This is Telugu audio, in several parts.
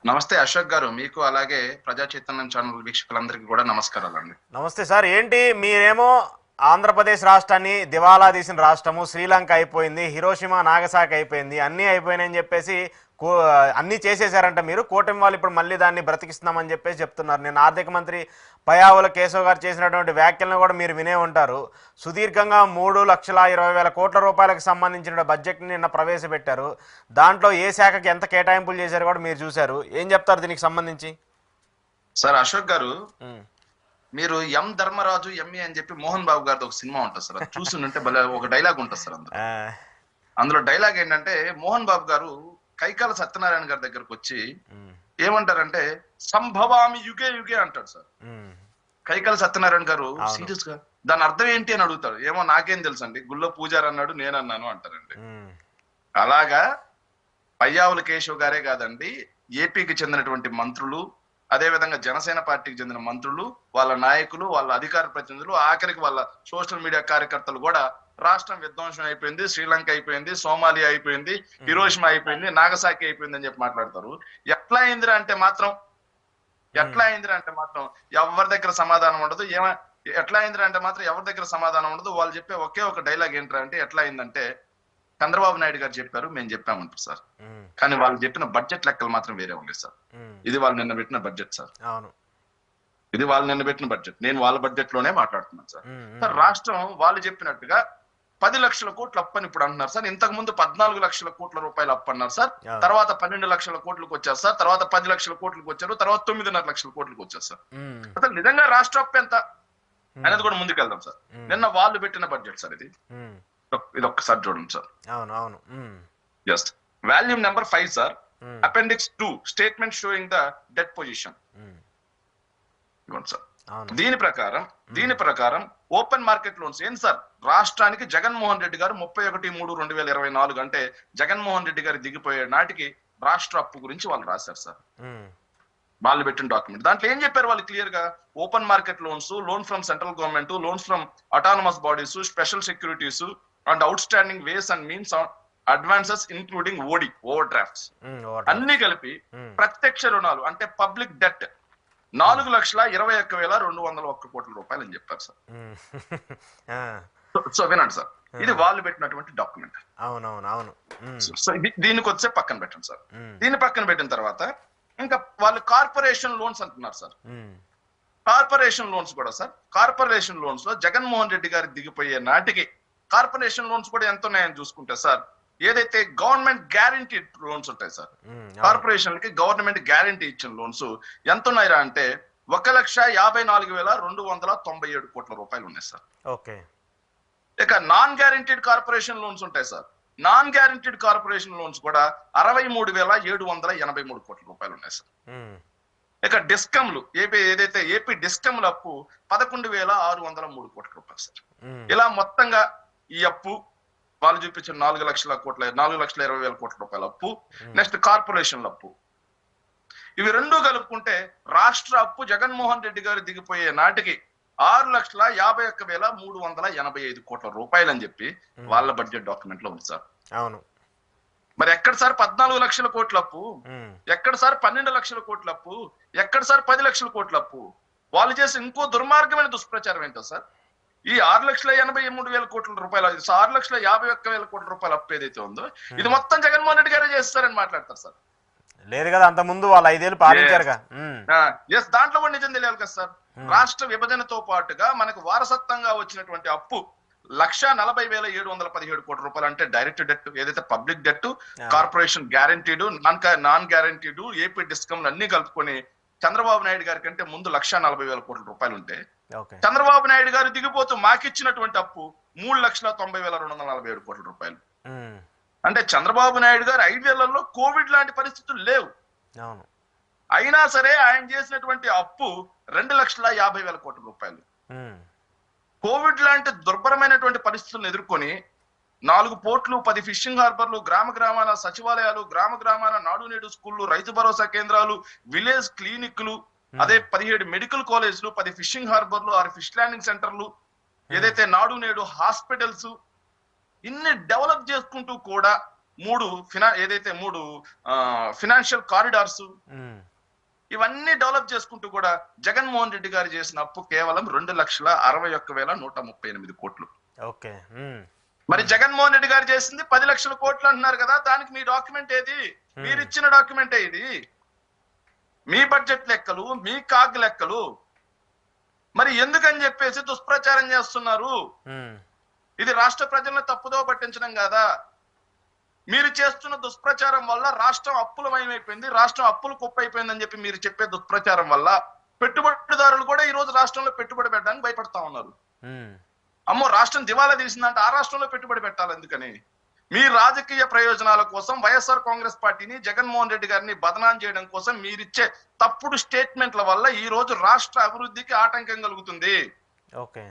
నమస్తే అశోక్ గారు, మీకు అలాగే ప్రజా చైతన్యం ఛానల్ వీక్షకులందరికీ కూడా నమస్కారాలండి. నమస్తే సార్. ఏంటి మీరేమో ఆంధ్రప్రదేశ్ రాష్ట్రాన్ని దివాలా తీసిన రాష్ట్రము, శ్రీలంక అయిపోయింది, హిరోషిమా నాగసాకి అయిపోయింది, అన్నీ అయిపోయినాయని చెప్పేసి అన్నీ చేసేసారంట మీరు. కూటమి వాళ్ళు ఇప్పుడు మళ్ళీ దాన్ని బ్రతికిస్తున్నామని చెప్పేసి చెప్తున్నారు. నేను ఆర్థిక మంత్రి పయ్యావుల కేశవ్ గారు చేసినటువంటి వ్యాఖ్యలను కూడా మీరు వినే ఉంటారు. సుదీర్ఘంగా 3,20,000 కోట్ల రూపాయలకు సంబంధించిన బడ్జెట్ని నిన్న ప్రవేశపెట్టారు. దాంట్లో ఏ శాఖకి ఎంత కేటాయింపులు చేశారు కూడా మీరు చూశారు. ఏం చెప్తారు దీనికి సంబంధించి? సార్ అశోక్ గారు, మీరు ఎం ధర్మరాజు ఎంఏ అని చెప్పి మోహన్ బాబు గారితో ఒక సినిమా ఉంటుంది సార్, అది చూస్తుంటే భలే ఒక డైలాగ్ ఉంటుంది సార్. అందులో డైలాగ్ ఏంటంటే, మోహన్ బాబు గారు కైకాల సత్యనారాయణ గారి దగ్గరకు వచ్చి ఏమంటారంటే, సంభవామి యుగే యుగే అంటాడు సార్. కైకాల సత్యనారాయణ గారు సీరియస్ గా దాని అర్థం ఏంటి అని అడుగుతాడు. ఏమో నాకేం తెలుసు అండి, గుళ్ళో పూజారి అన్నాడు, నేనన్నాను అంటారండి. అలాగా పయ్యావుల కేశవ్ గారే కాదండి, ఏపీకి చెందినటువంటి మంత్రులు, అదే విధంగా జనసేన పార్టీకి చెందిన మంత్రులు, వాళ్ళ నాయకులు, వాళ్ళ అధికార ప్రతినిధులు, ఆఖరికి వాళ్ళ సోషల్ మీడియా కార్యకర్తలు కూడా రాష్ట్రం విధ్వంసం అయిపోయింది, శ్రీలంక అయిపోయింది, సోమాలియా అయిపోయింది, హిరోషిమా అయిపోయింది, నాగసాకి అయిపోయింది అని చెప్పి మాట్లాడతారు. ఎట్లా అయిందిరా అంటే మాత్రం ఎవరి దగ్గర సమాధానం ఉండదు. ఎట్లా అయిందిరా అంటే మాత్రం ఎవరి దగ్గర సమాధానం ఉండదు. వాళ్ళు చెప్పే ఒకే ఒక డైలాగ్ ఏంట్రా అంటే, ఎట్లా అయిందంటే, చంద్రబాబు నాయుడు గారు చెప్పారు, మేము చెప్పామంటారు సార్. కానీ వాళ్ళు చెప్పిన బడ్జెట్ లెక్కలు మాత్రం వేరే ఉంది సార్. ఇది వాళ్ళు నిన్న పెట్టిన బడ్జెట్ సార్. ఇది వాళ్ళు నిన్న పెట్టిన బడ్జెట్. నేను వాళ్ళ బడ్జెట్ లోనే మాట్లాడుతున్నాను సార్. సార్, రాష్ట్రం వాళ్ళు చెప్పినట్టుగా 10 లక్షల కోట్లు అప్పని ఇప్పుడు అంటున్నారు సార్. ఇంతకు ముందు 14 లక్షల కోట్ల రూపాయలు అప్పన్నారు సార్. తర్వాత 12 లక్షల కోట్లకు వచ్చారు సార్. తర్వాత 10 లక్షల కోట్లకు వచ్చారు. తర్వాత 9.5 లక్షల కోట్లకు వచ్చారు సార్. అసలు నిజంగా రాష్ట్ర అప్పు ఎంత అనేది కూడా ముందుకెళ్దాం సార్. నిన్న వాళ్ళు పెట్టిన బడ్జెట్ సార్ ఇది. ఇది ఒక్కసారి చూడండి sir. Just volume number 5 sir, appendix 2, statement showing the debt position. ఇవ్వండి సార్. దీని ప్రకారం ఓపెన్ మార్కెట్ లోన్స్ ఏంటి సార్? రాష్ట్రానికి జగన్మోహన్ రెడ్డి గారు 31/3/2024 అంటే జగన్మోహన్ రెడ్డి గారు దిగిపోయే నాటికి రాష్ట్ర అప్పు గురించి వాళ్ళు రాశారు సార్. వాళ్ళు పెట్టిన డాక్యుమెంట్ దాంట్లో ఏం చెప్పారు వాళ్ళు క్లియర్ గా? Open market loans, loan from central government, loans from autonomous bodies, special securities and out standing ways and means advances including over drafts అన్ని కలిపి ప్రత్యక్ష రుణాలు అంటే పబ్లిక్ డెట్ 4,21,201 కోట్ల రూపాయలు అని చెప్పారు సార్. సో వినండి సార్, ఇది వాళ్ళు పెట్టినటువంటి డాక్యుమెంట్. సో దీనికి వచ్చే పక్కన పెట్టండి సార్. దీన్ని పక్కన పెట్టిన తర్వాత ఇంకా వాళ్ళు కార్పొరేషన్ లోన్స్ అంటున్నారు సార్. కార్పొరేషన్ లోన్స్ కూడా సార్, కార్పొరేషన్ లోన్స్ లో జగన్మోహన్ రెడ్డి గారి దిగిపోయే నాటికి కార్పొరేషన్ లోన్స్ కూడా ఎంత ఉన్నాయని చూసుకుంటే సార్, ఏదైతే గవర్నమెంట్ గ్యారంటీ లోన్స్ ఉంటాయి సార్, కార్పొరేషన్లకి గవర్నమెంట్ గ్యారంటీ ఇచ్చిన లోన్స్ ఎంత ఉన్నాయిరా అంటే 1,54,297 కోట్ల రూపాయలు ఉన్నాయి సార్. ఇక నాన్ గ్యారంటీడ్ కార్పొరేషన్ లోన్స్ ఉంటాయి sir. Non guaranteed corporation loans కూడా 63,783 కోట్ల రూపాయలు ఉన్నాయి సార్. ఇక డిస్కమ్లు ఏదైతే ఏపీ డిస్కమ్ల అప్పు 11,603 కోట్ల రూపాయలు సార్. ఇలా మొత్తంగా ఈ అప్పు వాళ్ళు చూపించిన 4,20,000 కోట్ల రూపాయల అప్పు, నెక్స్ట్ కార్పొరేషన్ల అప్పు, ఇవి రెండు కలుపుకుంటే రాష్ట్ర అప్పు జగన్మోహన్ రెడ్డి గారు దిగిపోయే నాటికి 6,51,385 కోట్ల రూపాయలు అని చెప్పి వాళ్ళ బడ్జెట్ డాక్యుమెంట్ లో ఉంది సార్. మరి ఎక్కడ సార్ 14 లక్షల కోట్ల అప్పు? ఎక్కడ సార్ 12 లక్షల కోట్ల అప్పు? ఎక్కడ సార్ 10 లక్షల కోట్ల అప్పు? వాళ్ళు చేసే ఇంకో దుర్మార్గమైన దుష్ప్రచారం ఏంటో సార్, ఈ 6,83,000 కోట్ల రూపాయలు, 6,51,000 కోట్ల రూపాయలు అప్పు ఏదైతే ఉందో ఇది మొత్తం జగన్మోహన్ రెడ్డి గారే చేస్తారని మాట్లాడతారు సార్. లేదు కదా, అంత ముందు వాళ్ళు 5 ఏళ్ళు పాలించారుగా. దాంట్లో కూడా నిజం తెలియాలి కదా సార్. రాష్ట్ర విభజనతో పాటుగా మనకు వారసత్వంగా వచ్చినటువంటి అప్పు 1,40,717 కోట్ల రూపాయలు అంటే డైరెక్ట్ డెట్, ఏదైతే public debt, corporation guaranteed, non guaranteed, AP డిస్కమ్లు అన్ని కలుపుకొని చంద్రబాబు నాయుడు గారి కంటే ముందు 1,40,000 కోట్ల రూపాయలు ఉంటే చంద్రబాబు నాయుడు గారు దిగిపోతూ మాకిచ్చినటువంటి అప్పు 3,90,247 కోట్ల రూపాయలు. అంటే చంద్రబాబు నాయుడు గారు 5 ఏళ్లలో కోవిడ్ లాంటి పరిస్థితులు లేవు, అయినా సరే ఆయన చేసినటువంటి అప్పు 2,50,000 కోట్ల రూపాయలు. కోవిడ్ లాంటి దుర్భరమైనటువంటి పరిస్థితులను ఎదుర్కొని 4 పోర్ట్లు, 10 ఫిషింగ్ హార్బర్లు, గ్రామ గ్రామాల సచివాలయాలు, గ్రామ గ్రామాల నాడు నేడు స్కూళ్లు, రైతు భరోసా కేంద్రాలు, విలేజ్ క్లినిక్లు, అదే 17 మెడికల్ కాలేజ్లు, 10 ఫిషింగ్ హార్బర్లు, 6 ఫిష్ ల్యాండింగ్ సెంటర్లు, ఏదైతే నాడు నేడు హాస్పిటల్స్, ఇన్ని డెవలప్ చేసుకుంటూ కూడా మూడు ఫినాన్షియల్ కారిడార్స్ ఉమ్, ఇవన్నీ డెవలప్ చేసుకుంటూ కూడా జగన్మోహన్ రెడ్డి గారు చేసిన అప్పు కేవలం 2,61,138 కోట్లు. ఓకే. మరి జగన్మోహన్ రెడ్డి గారు చేసింది 10 లక్షల కోట్లు అంటున్నారు కదా, దానికి మీ డాక్యుమెంట్ ఏది? మీరు ఇచ్చిన డాక్యుమెంటే ఇది, మీ బడ్జెట్ లెక్కలు, మీ కాగ్ లెక్కలు. మరి ఎందుకని చెప్పేసి దుష్ప్రచారం చేస్తున్నారు? ఇది రాష్ట్ర ప్రజలను తప్పుదో పట్టించడం కాదా? మీరు చేస్తున్న దుష్ప్రచారం వల్ల రాష్ట్రం అప్పులమయమైపోయింది, రాష్ట్రం అప్పులు కుప్పైపోయిందని చెప్పి మీరు చెప్పే దుష్ప్రచారం వల్ల పెట్టుబడిదారులు కూడా ఈ రోజు రాష్ట్రంలో పెట్టుబడి పెట్టడానికి భయపడతా ఉన్నారు. అమ్మో రాష్ట్రం దివాలా తీసిందంటే ఆ రాష్ట్రంలో పెట్టుబడి పెట్టాలి ఎందుకని? మీ రాజకీయ ప్రయోజనాల కోసం వైఎస్ఆర్ కాంగ్రెస్ పార్టీని, జగన్మోహన్ రెడ్డి గారిని బదనాం చేయడం కోసం మీరిచ్చే తప్పుడు స్టేట్మెంట్ల వల్ల ఈ రోజు రాష్ట్ర అభివృద్ధికి ఆటంకం కలుగుతుంది. ఓకే.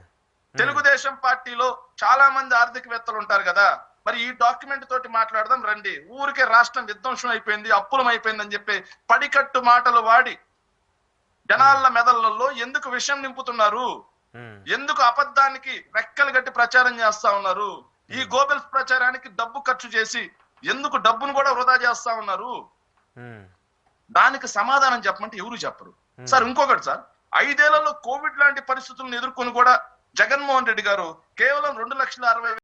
తెలుగుదేశం పార్టీలో చాలా మంది ఆర్థికవేత్తలు ఉంటారు కదా, మరి ఈ డాక్యుమెంట్ తోటి మాట్లాడదాం రండి. ఊరికే రాష్ట్రం విధ్వంసం అయిపోయింది, అప్పులం అయిపోయింది అని చెప్పి పడికట్టు మాటలు వాడి జనాల మెదళ్లలో ఎందుకు విషం నింపుతున్నారు? ఎందుకు అబద్ధానికి రెక్కలు గట్టి ప్రచారం చేస్తా ఉన్నారు? ఈ గోబెల్స్ ప్రచారానికి డబ్బు ఖర్చు చేసి ఎందుకు డబ్బును కూడా వృధా చేస్తా ఉన్నారు? దానికి సమాధానం చెప్పమంటే ఎవరు చెప్పరు సార్. ఇంకొకటి సార్, 5 ఏళ్లలో కోవిడ్ లాంటి పరిస్థితులను ఎదుర్కొని కూడా జగన్మోహన్ రెడ్డి గారు కేవలం 2,60,000